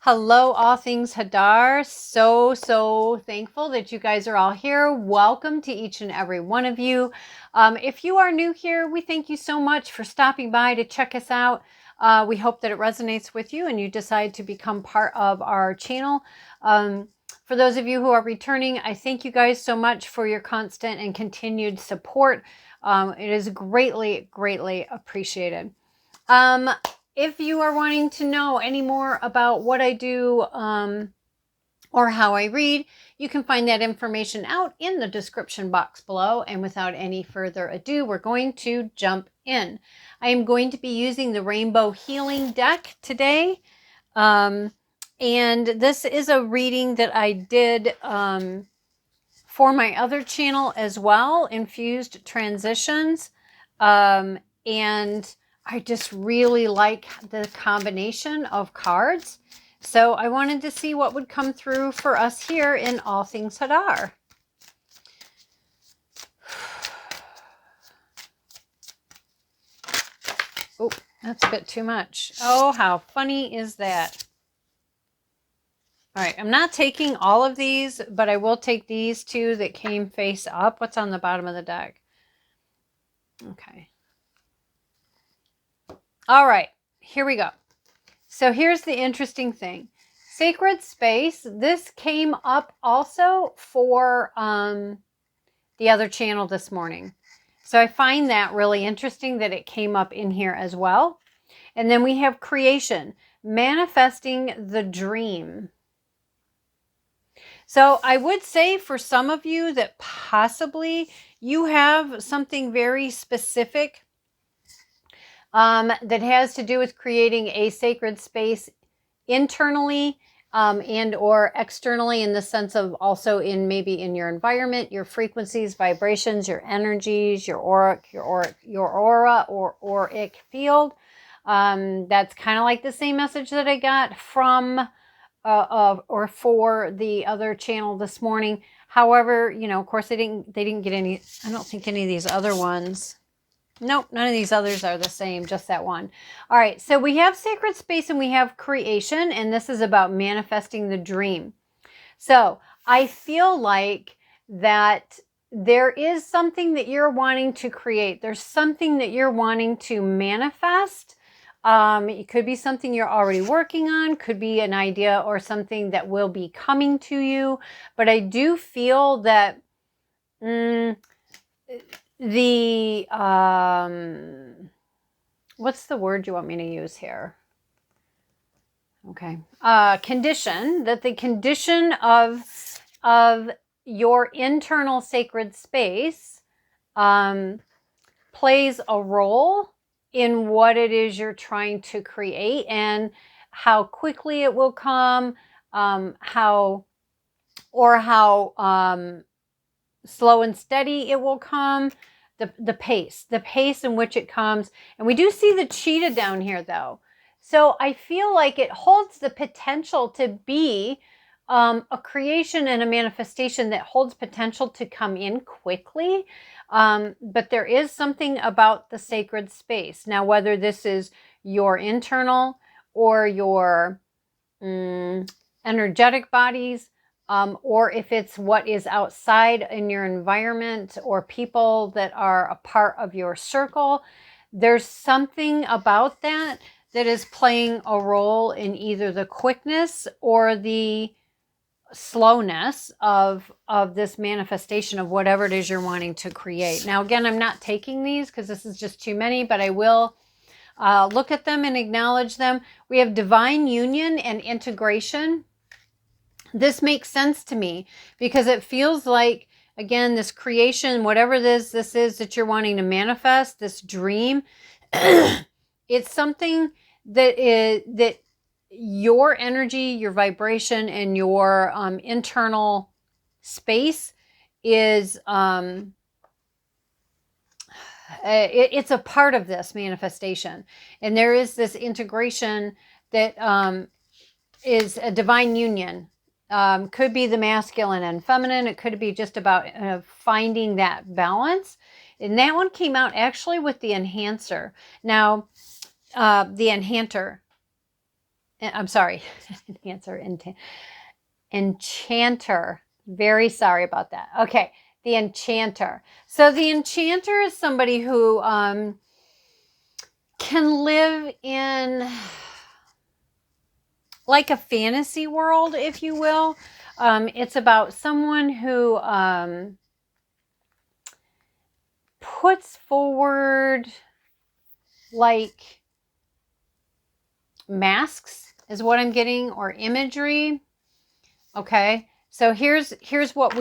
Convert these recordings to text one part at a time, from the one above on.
Hello, all things Hadar. So thankful that you guys are all here. Welcome to each and every one of you. If you are new here, we thank you so much for stopping by to check us out. We hope that it resonates with you and you decide to become part of our channel. For those of you who are returning, I thank you guys so much for your constant and continued support. It is greatly appreciated. If you are wanting to know any more about what I do or how I read, you can find that information out in the description box below. And without any further ado, we're going to jump in. I am going to be using the Rainbow Healing deck today. And this is a reading that I did for my other channel as well, Infused Transitions. And I just really like the combination of cards. So I wanted to see what would come through for us here in All Things Hadar. Oh, that's a bit too much. Oh, how funny is that? All right, I'm not taking all of these, but I will take these two that came face up. What's on the bottom of the deck? Okay. All right, here we go. So here's the interesting thing. Sacred space. This came up also for the other channel this morning. So I find that really interesting that it came up in here as well. And then we have creation, manifesting the dream. So I would say for some of you that possibly you have something very specific that has to do with creating a sacred space internally and or externally, in the sense of also in maybe in your environment, your frequencies, vibrations, your energies, your aura or auric field. That's kind of like the same message that I got from or for the other channel this morning. However, you know, of course they didn't get any. I don't think any of these other ones. Nope, none of these others are the same, just that one. All right, so we have sacred space and we have creation, and this is about manifesting the dream. So I feel like that there is something that you're wanting to create. There's something that you're wanting to manifest. It could be something you're already working on, could be an idea or something that will be coming to you. But I do feel that the what's the word you want me to use here? Okay. Condition, that the condition of your internal sacred space plays a role in what it is you're trying to create and how quickly it will come, how slow and steady it will come, the pace in which it comes. And we do see the cheetah down here though. So I feel like it holds the potential to be a creation and a manifestation that holds potential to come in quickly. But there is something about the sacred space. Now, whether this is your internal or your energetic bodies, or if it's what is outside in your environment or people that are a part of your circle, there's something about that that is playing a role in either the quickness or the slowness of this manifestation of whatever it is you're wanting to create. Now, again, I'm not taking these because this is just too many, but I will look at them and acknowledge them. We have divine union and integration. This makes sense to me because it feels like, again, this creation, whatever this is that you're wanting to manifest, this dream, it's something that your energy, your vibration, and your internal space is, it's a part of this manifestation. And there is this integration that is a divine union. Could be the masculine and feminine. It could be just about finding that balance. And that one came out actually with the enhancer. Now, the enhancer. I'm sorry, enhancer, enchanter. Very sorry about that. Okay, the enchanter. So the enchanter is somebody who can live in like a fantasy world, if you will. It's about someone who puts forward like masks is what I'm getting, or imagery. Okay, so here's what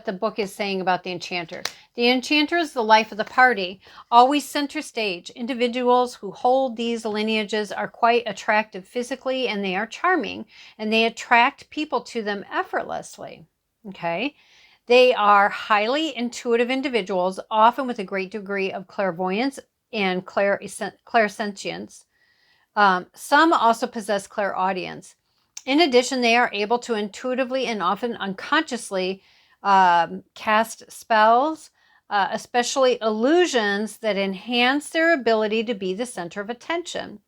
the book is saying about the enchanter. The enchanter is the life of the party, always center stage. Individuals who hold these lineages are quite attractive physically, and they are charming, and they attract people to them effortlessly. Okay, they are highly intuitive individuals, often with a great degree of clairvoyance and clairsentience. Some also possess clairaudience. In addition, they are able to intuitively and often unconsciously cast spells, especially illusions that enhance their ability to be the center of attention.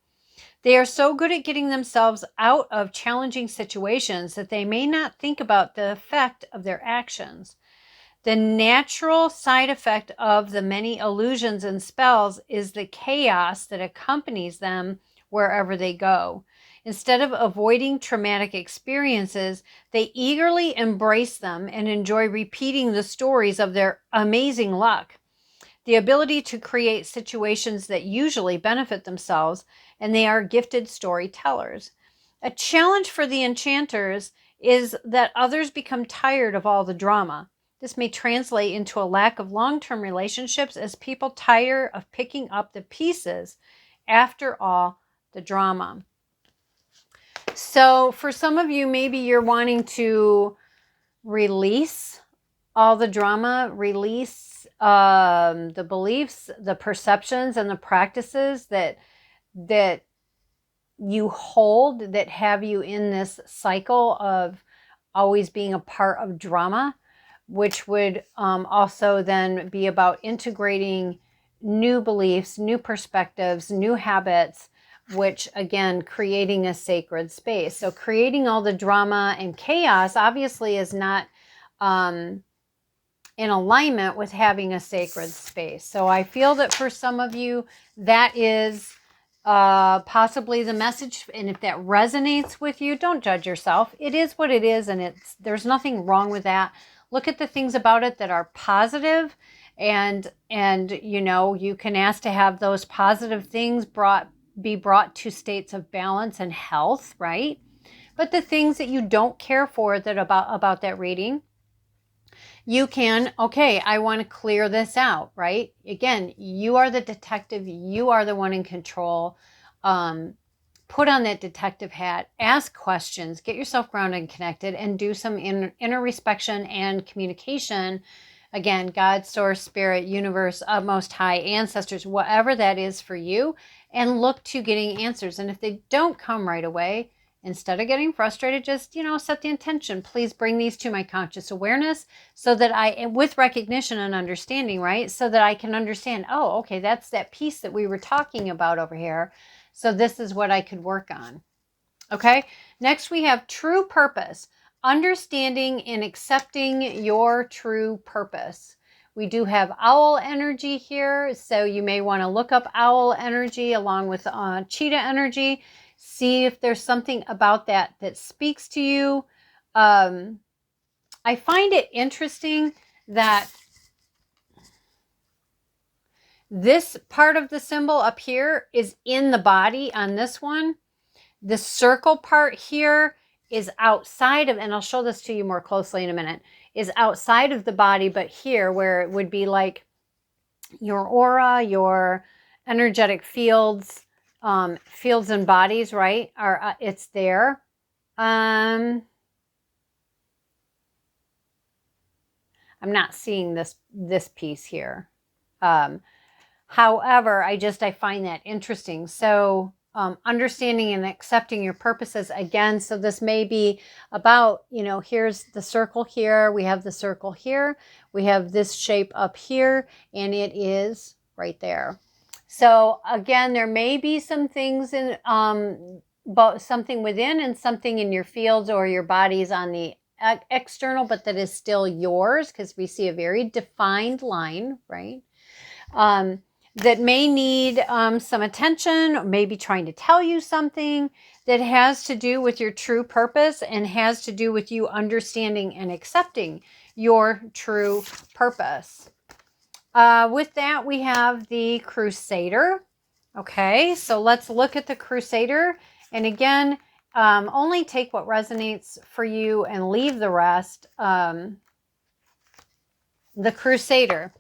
They are so good at getting themselves out of challenging situations that they may not think about the effect of their actions. The natural side effect of the many illusions and spells is the chaos that accompanies them wherever they go. Instead of avoiding traumatic experiences, they eagerly embrace them and enjoy repeating the stories of their amazing luck. The ability to create situations that usually benefit themselves, and they are gifted storytellers. A challenge for the enchanters is that others become tired of all the drama. This may translate into a lack of long-term relationships as people tire of picking up the pieces after all the drama. So for some of you, maybe you're wanting to release all the drama, release the beliefs, the perceptions, and the practices that you hold that have you in this cycle of always being a part of drama, which would also then be about integrating new beliefs, new perspectives, new habits, which again, creating a sacred space. So creating all the drama and chaos obviously is not in alignment with having a sacred space. So I feel that for some of you, that is possibly the message. And if that resonates with you, don't judge yourself. It is what it is, and there's nothing wrong with that. Look at the things about it that are positive, and you know, you can ask to have those positive things be brought to states of balance and health, right? But the things that you don't care for that about that reading, you can, okay, I want to clear this out, right? Again, you are the detective. You are the one in control. Put on that detective hat, ask questions, get yourself grounded and connected, and do some introspection and communication. Again, God, source, spirit, universe, most high, ancestors, whatever that is for you, and look to getting answers. And if they don't come right away, instead of getting frustrated, just, you know, set the intention. Please bring these to my conscious awareness so that with recognition and understanding, right? So that I can understand, oh, okay, that's that piece that we were talking about over here. So this is what I could work on. Okay. Next, we have true purpose, understanding and accepting your true purpose. We do have owl energy here. So you may want to look up owl energy along with cheetah energy. See if there's something about that speaks to you. I find it interesting that this part of the symbol up here is in the body on this one. The circle part here is outside of, and I'll show this to you more closely in a minute, is outside of the body, but here where it would be like your aura, your energetic fields, fields and bodies, right? It's there. I'm not seeing this piece here. However, I find that interesting. So understanding and accepting your purposes again. So this may be about, you know, here's the circle here. We have the circle here. We have this shape up here, and it is right there. So again, there may be some things in both something within and something in your fields or your bodies on the external, but that is still yours, because we see a very defined line, right? That may need some attention, or maybe trying to tell you something that has to do with your true purpose and has to do with you understanding and accepting your true purpose. With that, we have the Crusader. Okay, so let's look at the Crusader. And again, only take what resonates for you and leave the rest. The Crusader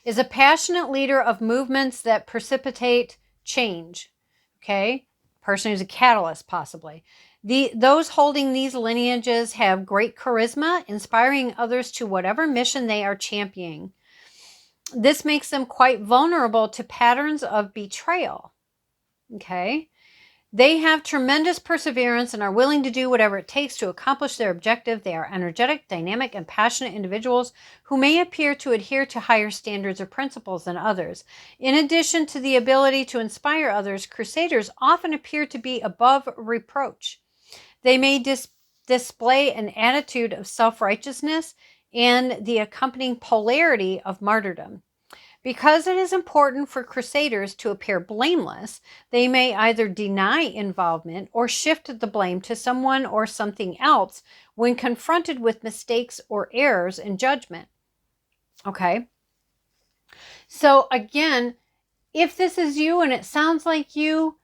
is a passionate leader of movements that precipitate change. Okay, person who's a catalyst, possibly. Those holding these lineages have great charisma, inspiring others to whatever mission they are championing. This makes them quite vulnerable to patterns of betrayal. Okay. They have tremendous perseverance and are willing to do whatever it takes to accomplish their objective. They are energetic, dynamic, and passionate individuals who may appear to adhere to higher standards or principles than others. In addition to the ability to inspire others, Crusaders often appear to be above reproach. They may display an attitude of self-righteousness and the accompanying polarity of martyrdom. Because it is important for Crusaders to appear blameless, they may either deny involvement or shift the blame to someone or something else when confronted with mistakes or errors in judgment. Okay? So again, if this is you and it sounds like you,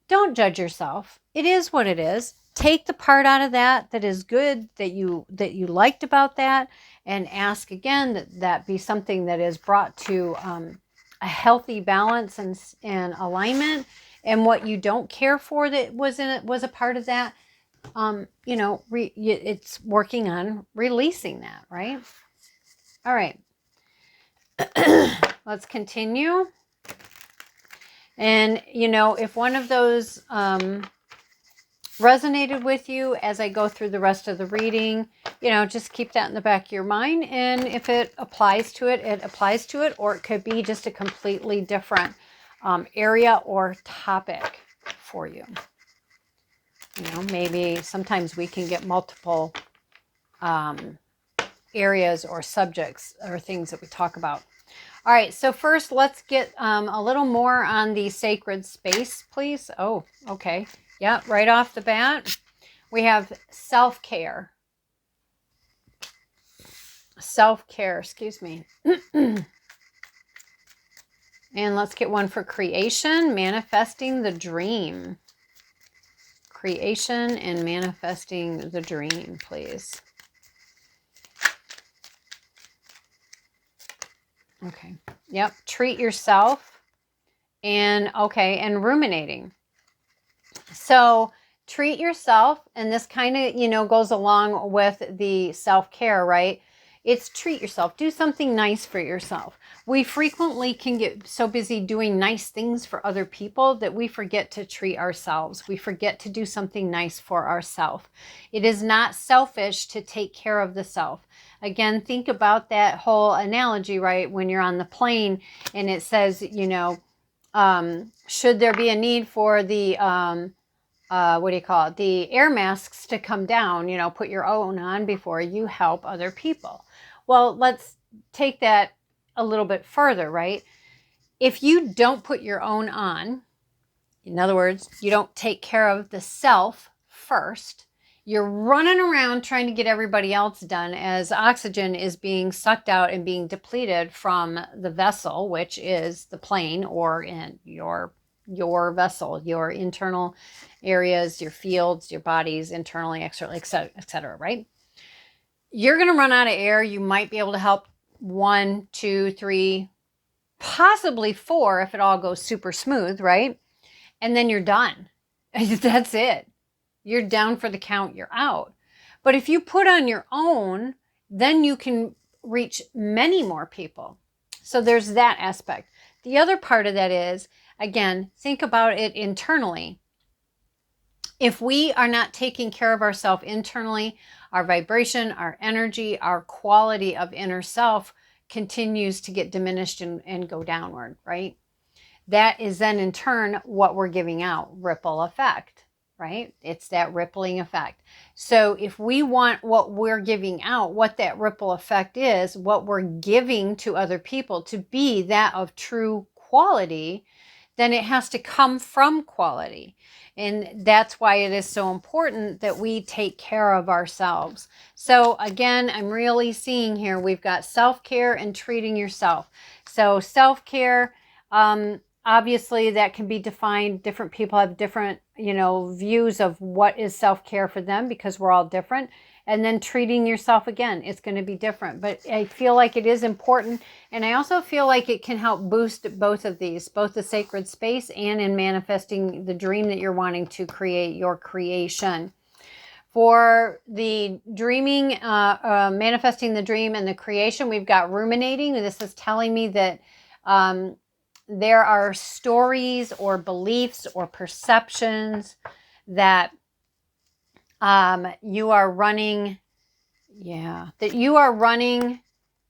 don't judge yourself. It is what it is. Take the part out of that is good, that you liked about that, and ask again that be something that is brought to a healthy balance and alignment. And what you don't care for that was in it was a part of that. It's working on releasing that, right? All right. Let's continue. And if one of those resonated with you as I go through the rest of the reading, just keep that in the back of your mind. And if it applies to it, it applies to it, or it could be just a completely different area or topic for you. Maybe sometimes we can get multiple areas or subjects or things that we talk about. All right, so first let's get a little more on the sacred space, please. Oh, okay. Yeah, right off the bat, we have self-care. Self-care, excuse me. And let's get one for creation, manifesting the dream. Creation and manifesting the dream, please. Okay. Yep. Treat yourself. And ruminating. So treat yourself, and this kind of, goes along with the self-care, right? It's treat yourself. Do something nice for yourself. We frequently can get so busy doing nice things for other people that we forget to treat ourselves. We forget to do something nice for ourselves. It is not selfish to take care of the self. Again, think about that whole analogy, right? When you're on the plane and it says, should there be a need for the, the air masks to come down, put your own on before you help other people. Well, let's take that a little bit further, right? If you don't put your own on, in other words, you don't take care of the self first, you're running around trying to get everybody else done as oxygen is being sucked out and being depleted from the vessel, which is the plane, or in your vessel, your internal areas, your fields, your bodies, internally, externally, et cetera, right? You're going to run out of air. You might be able to help 1, 2, 3, possibly 4 if it all goes super smooth, right? And then you're done. That's it. You're down for the count. You're out. But if you put on your own, then you can reach many more people. So there's that aspect. The other part of that is, again, think about it internally. If we are not taking care of ourselves internally, our vibration, our energy, our quality of inner self continues to get diminished and go downward, right? That is then in turn what we're giving out, ripple effect. right? It's that rippling effect. So if we want what we're giving out, what that ripple effect is, what we're giving to other people to be that of true quality, then it has to come from quality. And that's why it is so important that we take care of ourselves. So again, I'm really seeing here, we've got self-care and treating yourself. So self-care, obviously that can be defined. Different people have different, views of what is self-care for them, because we're all different. And then treating yourself, again, it's going to be different. But I feel like it is important. And I also feel like it can help boost both of these, both the sacred space and in manifesting the dream that you're wanting to create, your creation. For the dreaming, manifesting the dream and the creation, we've got ruminating. This is telling me that there are stories or beliefs or perceptions that you are running, that you are running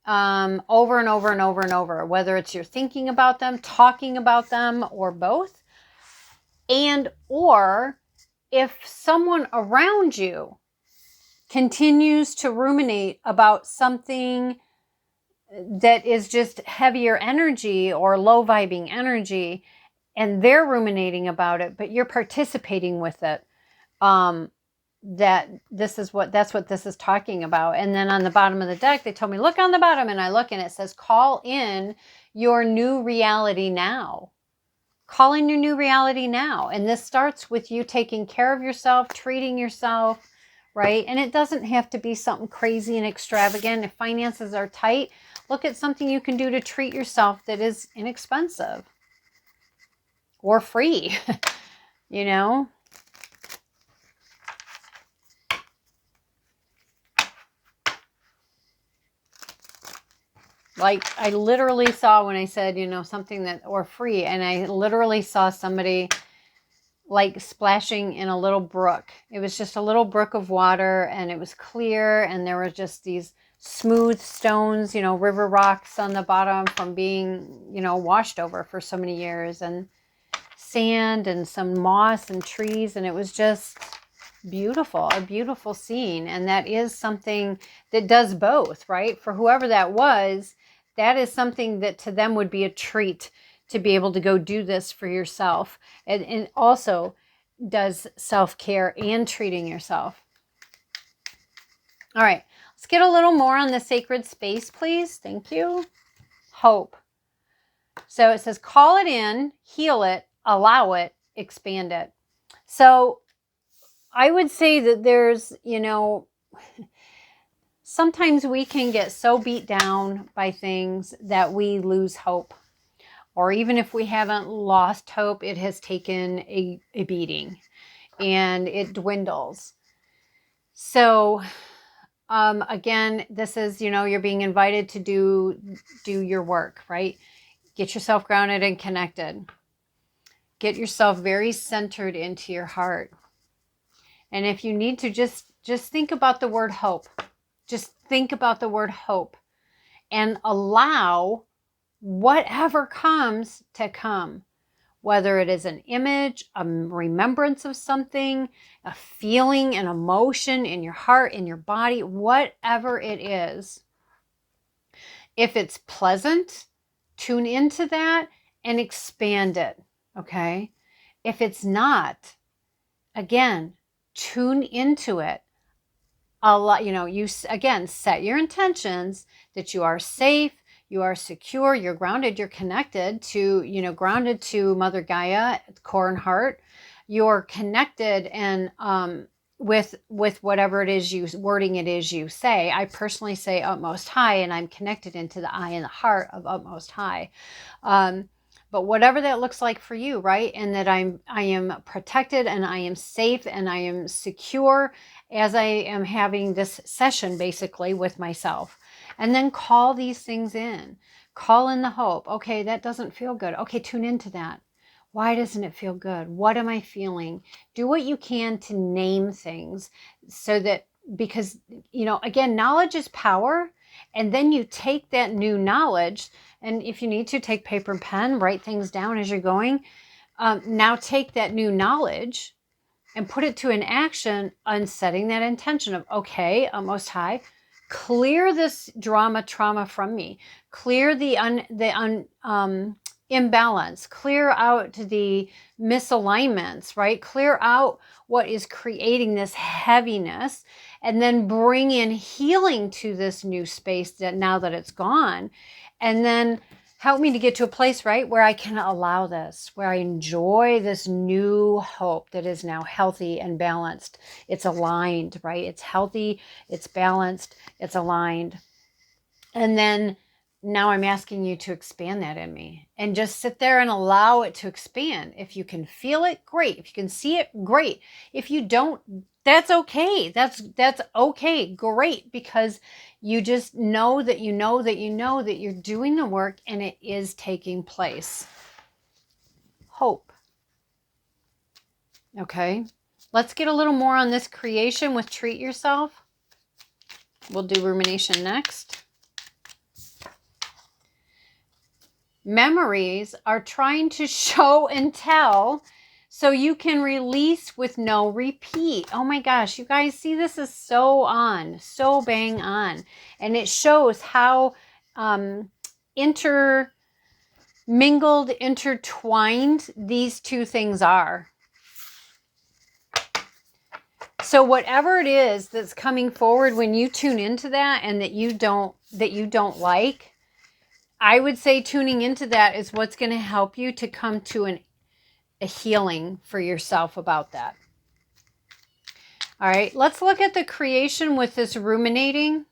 over and over and over and over, whether it's you're thinking about them, talking about them, or both. And or if someone around you continues to ruminate about something that is just heavier energy or low vibing energy, and they're ruminating about it, but you're participating with it, that's what this is talking about. And then on the bottom of the deck, they told me, look on the bottom, and I look, and it says, call in your new reality now. Call in your new reality now. And this starts with you taking care of yourself, treating yourself, right? And it doesn't have to be something crazy and extravagant. If finances are tight, look at something you can do to treat yourself that is inexpensive or free, Like I literally saw when I said, something that, or free, and I literally saw somebody like splashing in a little brook. It was just a little brook of water, and it was clear, and there were just these smooth stones, river rocks on the bottom from being, washed over for so many years, and sand and some moss and trees, and it was just beautiful, a beautiful scene. And that is something that does both, right? For whoever that was, that is something that to them would be a treat to be able to go do this for yourself. And also does self-care and treating yourself. All right, let's get a little more on the sacred space, please. Thank you. Hope. So it says, call it in, heal it, allow it, expand it. So I would say that there's, sometimes we can get so beat down by things that we lose hope. Or even if we haven't lost hope, it has taken a beating and it dwindles. So again, this is, you're being invited to do your work, right? Get yourself grounded and connected. Get yourself very centered into your heart. And if you need to, just think about the word hope. Just think about the word hope and allow whatever comes to come, whether it is an image, a remembrance of something, a feeling, an emotion in your heart, in your body, whatever it is. If it's pleasant, tune into that and expand it, okay? If it's not, again, tune into it. You again, set your intentions that you are safe, you are secure, you're grounded, you're connected to, grounded to Mother Gaia, core and heart. You're connected and with whatever it is wording it is you say. I personally say utmost high, and I'm connected into the eye and the heart of utmost high. But whatever that looks like for you, right? And that I am protected and I am safe and I am secure as I am having this session basically with myself. And then call these things in. Call in the hope. Okay, that doesn't feel good. Okay, tune into that. Why doesn't it feel good? What am I feeling? Do what you can to name things so that, because, again, knowledge is power. And then you take that new knowledge, and if you need to, take paper and pen, write things down as you're going. Now take that new knowledge and put it to an action on setting that intention of, okay, Most High, clear this trauma from me, clear the imbalance, clear out the misalignments, right? Clear out what is creating this heaviness, and then bring in healing to this new space that now that it's gone, and then help me to get to a place, right, where I can allow this, where I enjoy this new hope that is now healthy and balanced. It's aligned, right? It's healthy, it's balanced, it's aligned. And then now I'm asking you to expand that in me, and just sit there and allow it to expand. If you can feel it, great. If you can see it, great. If you don't, that's okay. That's okay. Great. Because you just know that you know that you know that you're doing the work and it is taking place. Hope. Okay. Let's get a little more on this creation with treat yourself. We'll do rumination next. Memories are trying to show and tell so you can release with no repeat. Oh my gosh, you guys see, this is so on, so bang on. And it shows how intermingled, intertwined these two things are. So whatever it is that's coming forward when you tune into that and that you don't like, I would say tuning into that is what's going to help you to come to a healing for yourself about that. All right, let's look at the creation with this ruminating.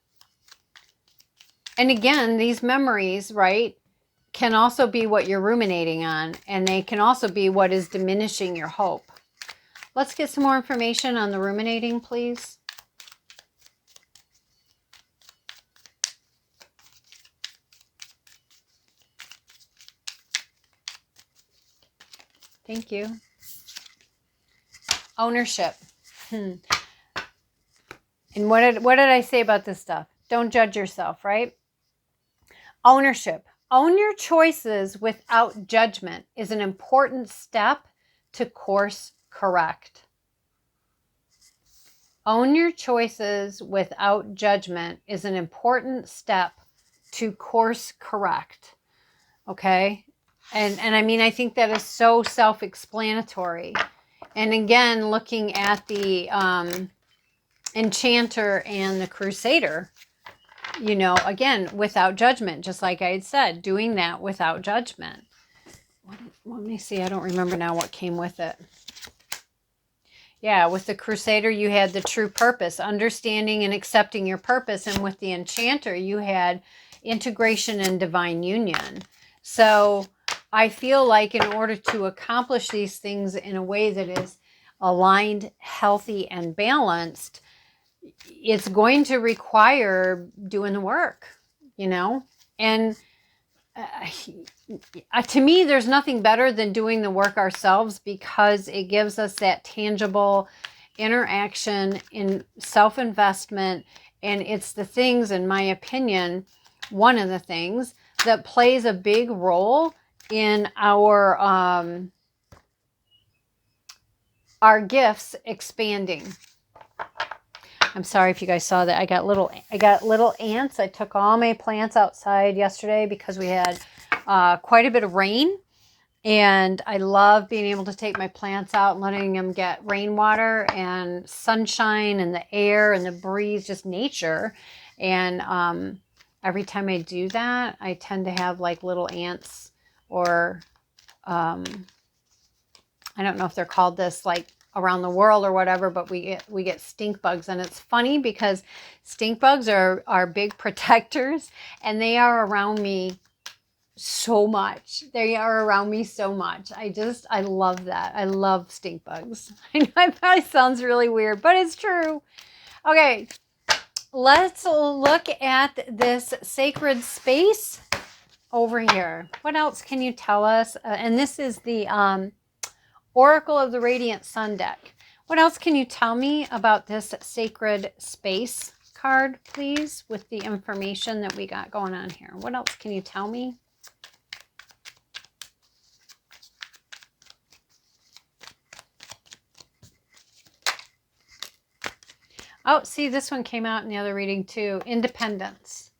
And again, these memories, right, can also be what you're ruminating on, and they can also be what is diminishing your hope. Let's get some more information on the ruminating, please. Thank you. Ownership. And what did I say about this stuff? Don't judge yourself, right? Ownership. Own your choices without judgment is an important step to course correct. Own your choices without judgment is an important step to course correct. Okay? And I mean, I think that is so self-explanatory. And again, looking at the Enchanter and the Crusader, you know, again, without judgment, just like I had said, doing that without judgment. Let me see, I don't remember now what came with it. Yeah, with the Crusader, you had the true purpose, understanding and accepting your purpose. And with the Enchanter, you had integration and divine union. So I feel like in order to accomplish these things in a way that is aligned, healthy, and balanced, it's going to require doing the work, you know? And to me, there's nothing better than doing the work ourselves, because it gives us that tangible interaction in self-investment. And it's the things, in my opinion, one of the things that plays a big role in our gifts expanding. I'm sorry if you guys saw that. I got little ants. I took all my plants outside yesterday because we had quite a bit of rain. And I love being able to take my plants out and letting them get rainwater and sunshine and the air and the breeze, just nature. And every time I do that, I tend to have like little ants, or I don't know if they're called this like around the world or whatever, but we get stink bugs. And it's funny because stink bugs are big protectors, and they are around me so much. They are around me so much. I love that. I love stink bugs. I know it probably sounds really weird, but it's true. Okay, let's look at this sacred space over here. What else can you tell us? And this is the Oracle of the Radiant Sun deck. What else can you tell me about this sacred space card, please, with the information that we got going on here? What else can you tell me? Oh, see, this one came out in the other reading too. Independence.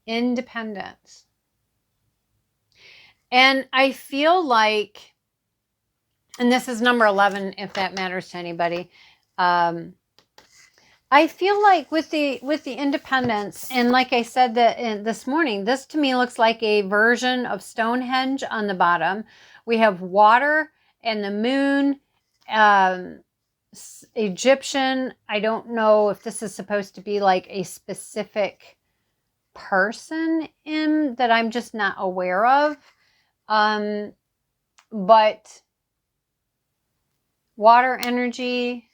Independence. And I feel like, and this is number 11, if that matters to anybody. I feel like with the independence, and like I said that this morning, this to me looks like a version of Stonehenge on the bottom. We have water and the moon, Egyptian. I don't know if this is supposed to be like a specific person in that I'm just not aware of. But water energy,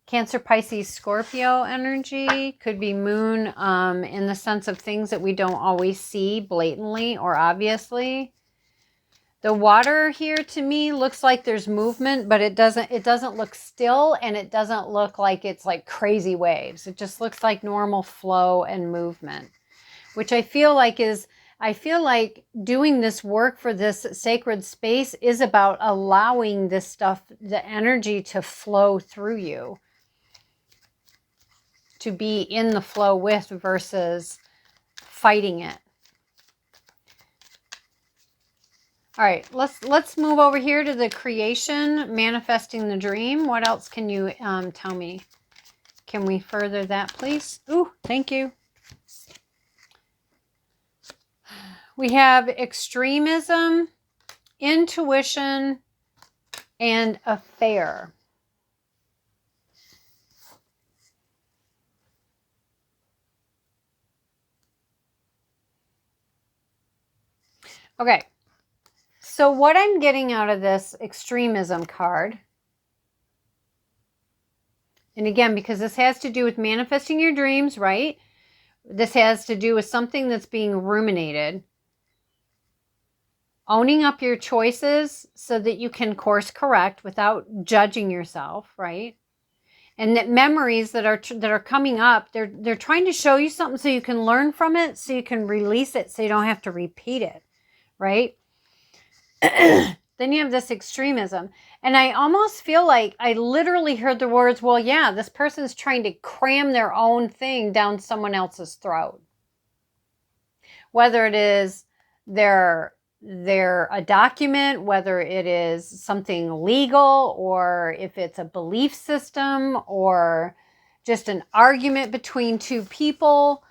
Cancer, Pisces, Scorpio energy, could be moon in the sense of things that we don't always see blatantly or obviously. The water here to me looks like there's movement, but it doesn't look still, and it doesn't look like it's like crazy waves. It just looks like normal flow and movement, which I feel like doing this work for this sacred space is about allowing this stuff, the energy, to flow through you, to be in the flow with versus fighting it. All right, let's move over here to the creation, manifesting the dream. What else can you tell me? Can we further that, please? Ooh, thank you. We have extremism, intuition, and affair. Okay, so what I'm getting out of this extremism card, and again, because this has to do with manifesting your dreams, right? This has to do with something that's being ruminated. Owning up your choices so that you can course correct without judging yourself, right? And that memories that are coming up, they're trying to show you something so you can learn from it, so you can release it, so you don't have to repeat it, right? Then you have this extremism. And I almost feel like I literally heard the words, well, yeah, this person's trying to cram their own thing down someone else's throat. Whether it is a document, whether it is something legal, or if it's a belief system, or just an argument between two people,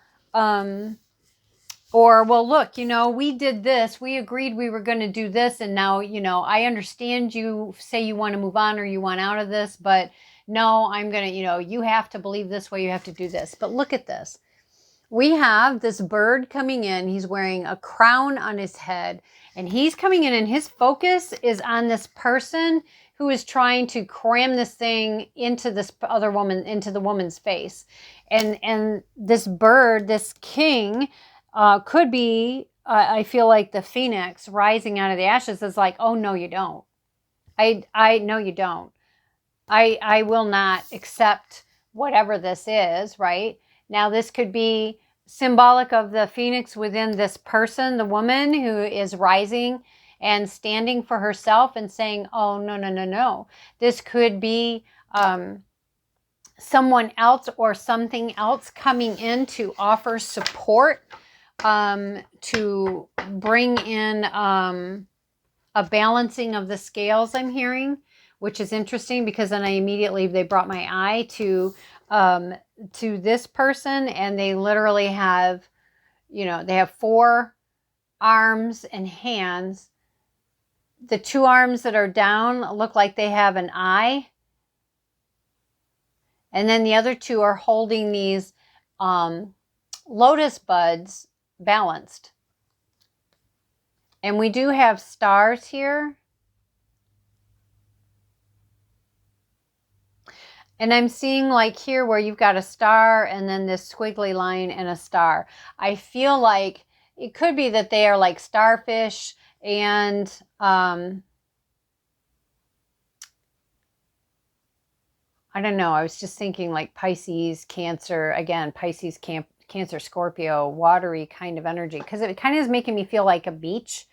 or, well, look, we did this, we agreed we were going to do this, and now, I understand you say you want to move on or you want out of this, but no, I'm going to, you have to believe this way, you have to do this. But look at this. We have this bird coming in. He's wearing a crown on his head, and he's coming in, and his focus is on this person who is trying to cram this thing into this other woman, into the woman's face. And this bird, this king, could be, I feel like the phoenix rising out of the ashes is like, oh, no, you don't. I know you don't. I will not accept whatever this is, right? Now, this could be symbolic of the phoenix within this person, the woman who is rising and standing for herself and saying, oh, no, no, no, no. This could be someone else or something else coming in to offer support, to bring in a balancing of the scales, I'm hearing, which is interesting because then they brought my eye to this person, and they literally have, they have 4 arms and hands. The 2 arms that are down look like they have an eye. And then the other 2 are holding these lotus buds balanced. And we do have stars here. And I'm seeing like here where you've got a star and then this squiggly line and a star. I feel like it could be that they are like starfish and I don't know. I was just thinking like Pisces, Cancer, again, Pisces, Cancer, Scorpio, watery kind of energy. Because it kind of is making me feel like a beach.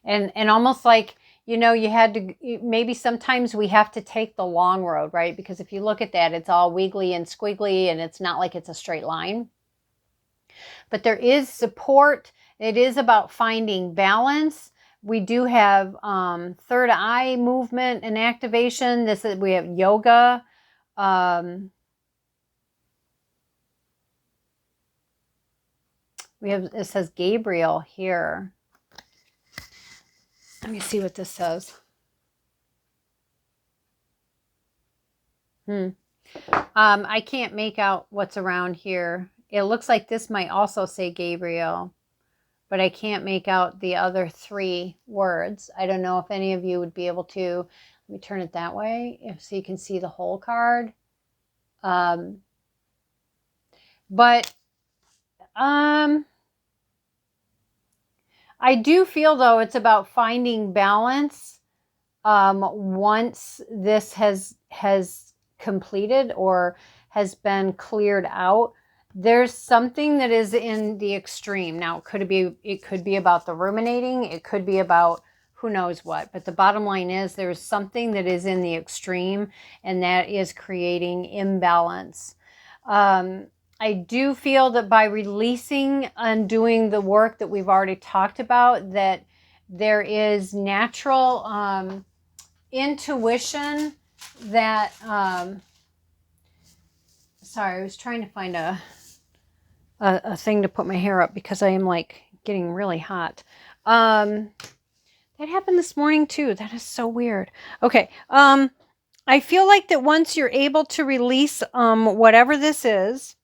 And almost like, you know, you had to, maybe sometimes we have to take the long road, right? Because if you look at that, it's all wiggly and squiggly and it's not like it's a straight line. But there is support. It is about finding balance. We do have third eye movement and activation. We have yoga. It says Gabriel here. Let me see what this says. I can't make out what's around here. It looks like this might also say Gabriel, but I can't make out the other 3 words. I don't know if any of you would be able to. Let me turn it that way so you can see the whole card. I do feel, though, it's about finding balance once this has completed or has been cleared out. There's something that is in the extreme. Now, it could be about the ruminating. It could be about who knows what. But the bottom line is there's something that is in the extreme, and that is creating imbalance. I do feel that by releasing and doing the work that we've already talked about, that there is natural intuition that, sorry, I was trying to find a thing to put my hair up because I am like getting really hot. That happened this morning too. That is so weird. Okay. I feel like that once you're able to release whatever this is,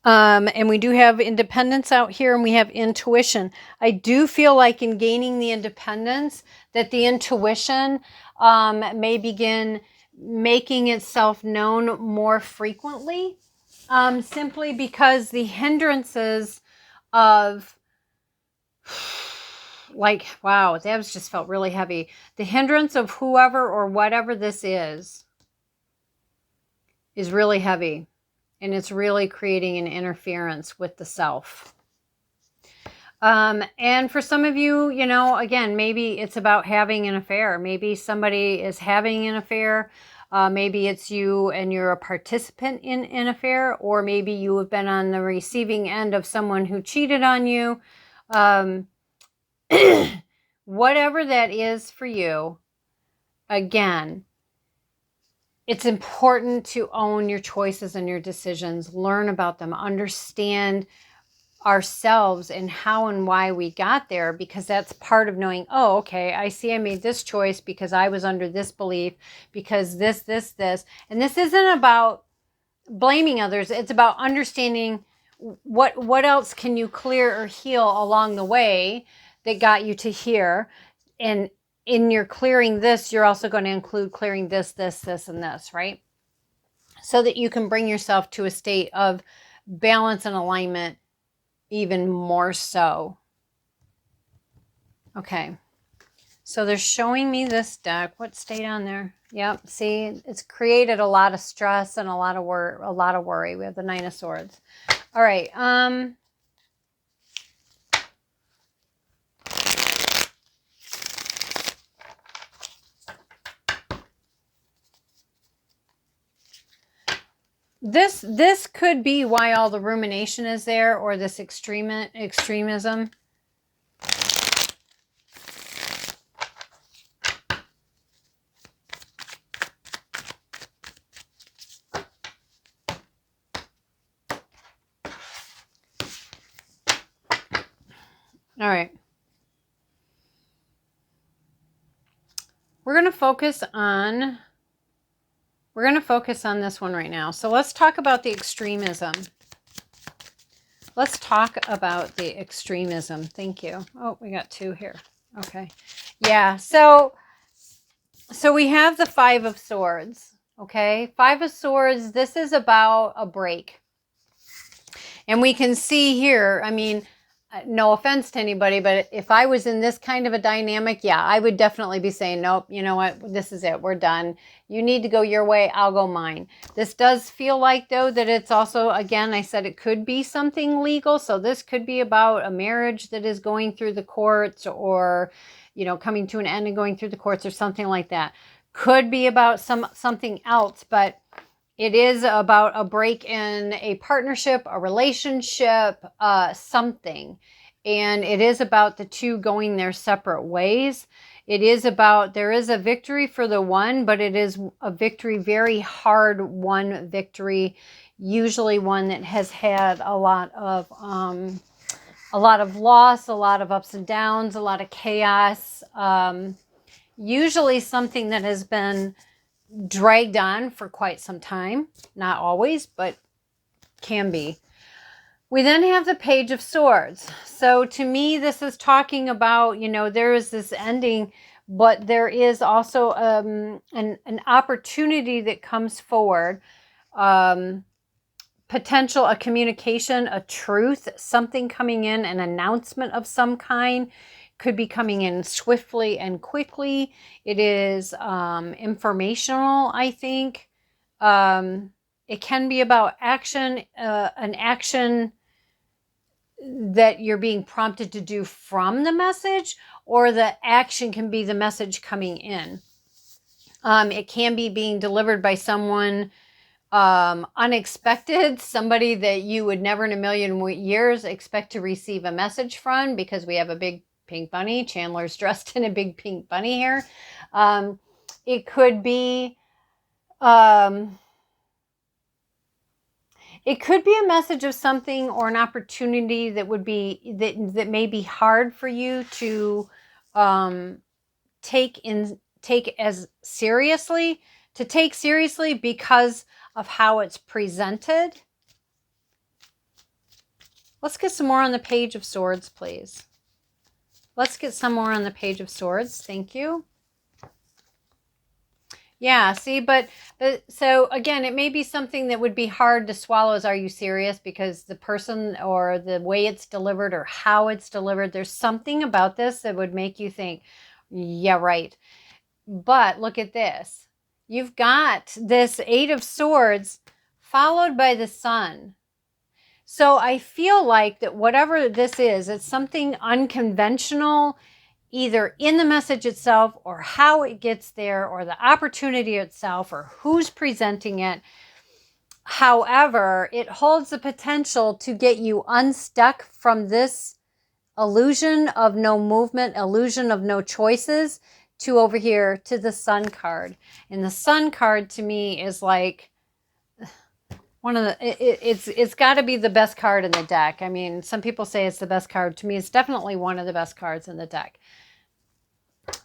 and we do have independence out here and we have intuition. I do feel like in gaining the independence that the intuition may begin making itself known more frequently, simply because the hindrances of, like, wow, that just felt really heavy. The hindrance of whoever or whatever this is really heavy. And it's really creating an interference with the self. And for some of you, you know, again, maybe it's about having an affair. Maybe somebody is having an affair. Maybe it's you and you're a participant in an affair. Or maybe you have been on the receiving end of someone who cheated on you. Whatever that is for you, again, it's important to own your choices and your decisions, learn about them, understand ourselves and how and why we got there, because that's part of knowing, oh, okay, I see I made this choice because I was under this belief, because this. And this isn't about blaming others. It's about understanding what else can you clear or heal along the way that got you to here. And in your clearing this, you're also going to include clearing this, and this, right? So that you can bring yourself to a state of balance and alignment even more so. Okay. So they're showing me this deck. What stayed on there? Yep. See, it's created a lot of stress and a lot of worry. We have the 9 of Swords. All right. This could be why all the rumination is there, or this extremism. All right. We're going to focus on this one right now. So let's talk about the extremism. Let's talk about the extremism. Thank you. Oh, we got 2 here. Okay. Yeah. So we have the 5 of Swords. Okay. 5 of Swords. This is about a break. And we can see here, I mean, no offense to anybody, but if I was in this kind of a dynamic, yeah, I would definitely be saying, nope, you know what, this is it, we're done. You need to go your way, I'll go mine. This does feel like, though, that it's also, again, I said it could be something legal. So this could be about a marriage that is going through the courts, or you know, coming to an end and going through the courts or something like that. Could be about something else, but it is about a break in a partnership, a relationship, something. And it is about the two going their separate ways. It is about, there is a victory for the one, but it is a victory, very hard won victory, usually one that has had a lot of loss, a lot of ups and downs, a lot of chaos. Usually something that has been dragged on for quite some time. Not always, but can be. We then have the Page of Swords. So to me, this is talking about, you know, there is this ending, but there is also an opportunity that comes forward. Potential, a communication, a truth, something coming in, an announcement of some kind. Could be coming in swiftly and quickly. It is informational, I think. It can be about action, an action that you're being prompted to do from the message, or the action can be the message coming in. It can be being delivered by someone unexpected, somebody that you would never in a million years expect to receive a message from, because we have a big pink bunny. Chandler's dressed in a big pink bunny here. It could be a message of something or an opportunity that would be that may be hard for you to take seriously because of how it's presented. Let's get some more on the Page of Swords, please. Let's get some more on the Page of Swords. Thank you. Yeah, see, but so again, it may be something that would be hard to swallow as, are you serious? Because the person or the way it's delivered or how it's delivered, there's something about this that would make you think, yeah, right. But look at this. You've got this Eight of Swords followed by the Sun. So I feel like that whatever this is, it's something unconventional, either in the message itself or how it gets there or the opportunity itself or who's presenting it. However, it holds the potential to get you unstuck from this illusion of no movement, illusion of no choices, to over here to the Sun card. And the Sun card to me is like one of the, it's got to be the best card in the deck. I mean, some people say it's the best card. To me, it's definitely one of the best cards in the deck.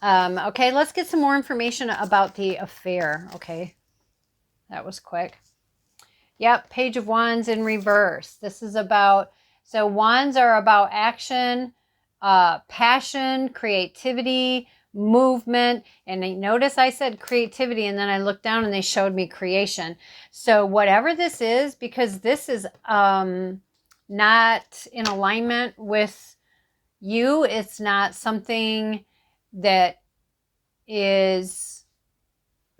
Okay, let's get some more information about the affair. Okay, that was quick. Yep, Page of Wands in reverse. This is about, so wands are about action, passion, creativity, movement. And notice I said creativity, and then I looked down and they showed me creation. So whatever this is, because this is not in alignment with you, it's not something that is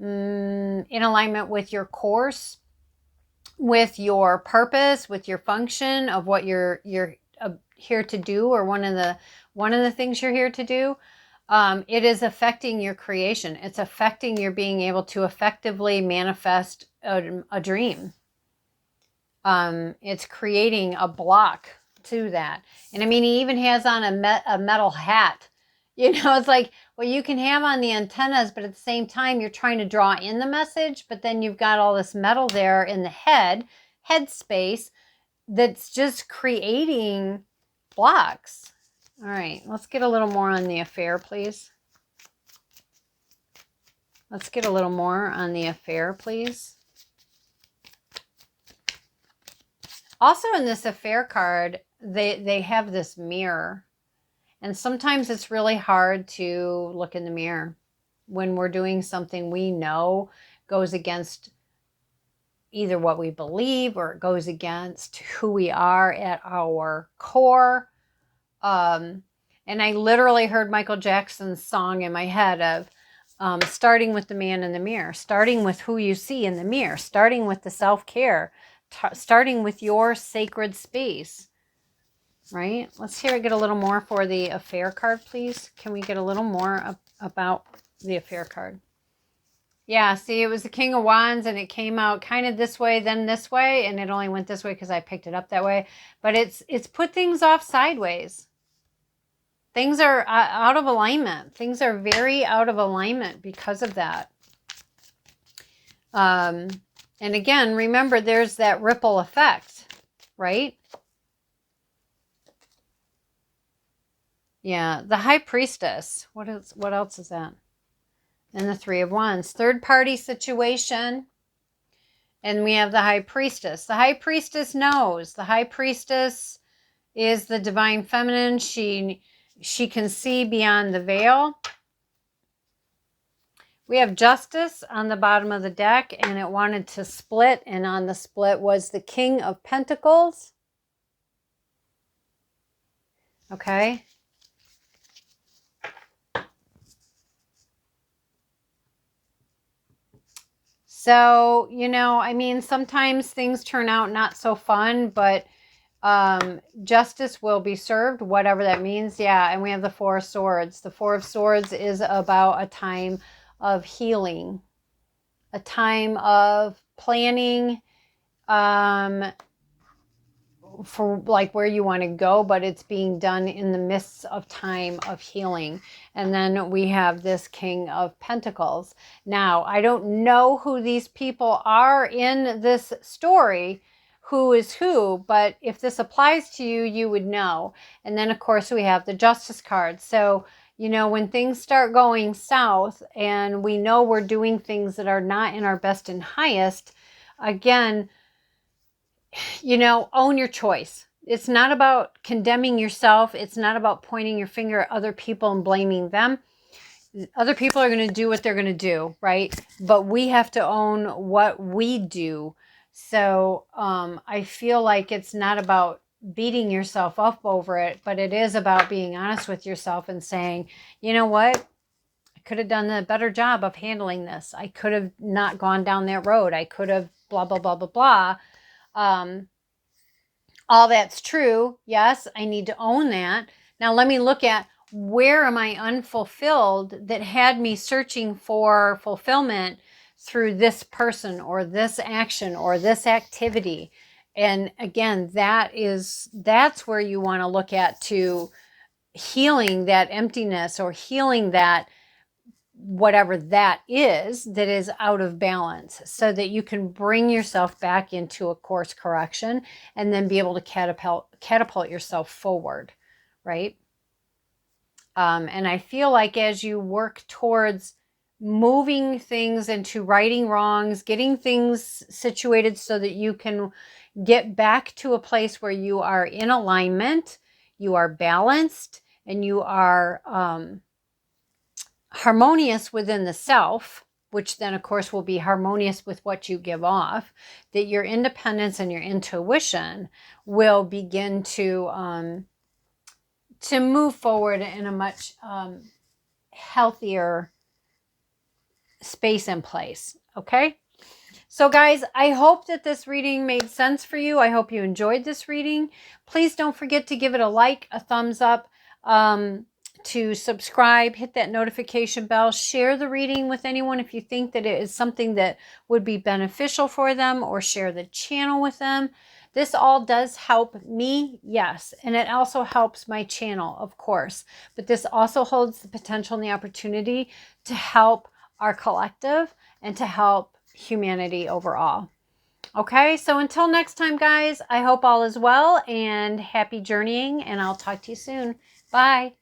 in alignment with your course, with your purpose, with your function of what you're here to do, or one of the things you're here to do. It is affecting your creation. It's affecting your being able to effectively manifest a dream. It's creating a block to that. And I mean, he even has on a metal hat. You know, it's like, well, you can have on the antennas, but at the same time, you're trying to draw in the message, but then you've got all this metal there in the head space that's just creating blocks. All right, let's get a little more on the affair, please. Let's get a little more on the affair, please. Also in this affair card, they have this mirror. And sometimes it's really hard to look in the mirror when we're doing something we know goes against either what we believe or it goes against who we are at our core. And I literally heard Michael Jackson's song in my head of starting with the man in the mirror, starting with who you see in the mirror, starting with the self-care, starting with your sacred space. right? Let's get a little more for the affair card, please. Can we get a little more about the affair card? Yeah, see, it was the King of Wands, and it came out kind of this way, then this way, and it only went this way because I picked it up that way. But it's put things off sideways. Things are out of alignment. Things are very out of alignment because of that. And again, remember, there's that ripple effect, right? Yeah, the High Priestess. What else is that? And the Three of Wands. Third party situation. And we have the High Priestess. The High Priestess knows. The High Priestess is the divine feminine. She can see beyond the veil. We have Justice on the bottom of the deck, and it wanted to split, and on the split was the King of Pentacles. Okay. So, you know, I mean, sometimes things turn out not so fun, but justice will be served, whatever that means. Yeah, and we have the Four of Swords. The Four of Swords is about a time of healing, a time of planning for like where you want to go, but it's being done in the midst of time of healing. And then we have this King of Pentacles. Now, I don't know who these people are in this story, who is who, but if this applies to you, you would know. And then, of course, we have the Justice card. So, you know, when things start going south and we know we're doing things that are not in our best and highest, again, you know, own your choice. It's not about condemning yourself. It's not about pointing your finger at other people and blaming them. Other people are going to do what they're going to do, right? But we have to own what we do. So I feel like it's not about beating yourself up over it, but it is about being honest with yourself and saying, you know what? I could have done a better job of handling this. I could have not gone down that road. I could have blah, blah, blah, blah, blah. All that's true. Yes, I need to own that. Now let me look at, where am I unfulfilled that had me searching for fulfillment through this person or this action or this activity. And again, that's where you want to look at, to healing that emptiness or healing that whatever that is out of balance, so that you can bring yourself back into a course correction and then be able to catapult yourself forward, right? And I feel like as you work towards moving things into righting wrongs, getting things situated so that you can get back to a place where you are in alignment, you are balanced, and you are harmonious within the self, which then of course will be harmonious with what you give off, that your independence and your intuition will begin to move forward in a much healthier space and place. Okay. So guys, I hope that this reading made sense for you. I hope you enjoyed this reading. Please don't forget to give it a like, a thumbs up, to subscribe, hit that notification bell, share the reading with anyone if you think that it is something that would be beneficial for them, or share the channel with them. This all does help me, yes, and it also helps my channel, of course, but this also holds the potential and the opportunity to help our collective and to help humanity overall. Okay, so until next time, guys, I hope all is well and happy journeying, and I'll talk to you soon. Bye.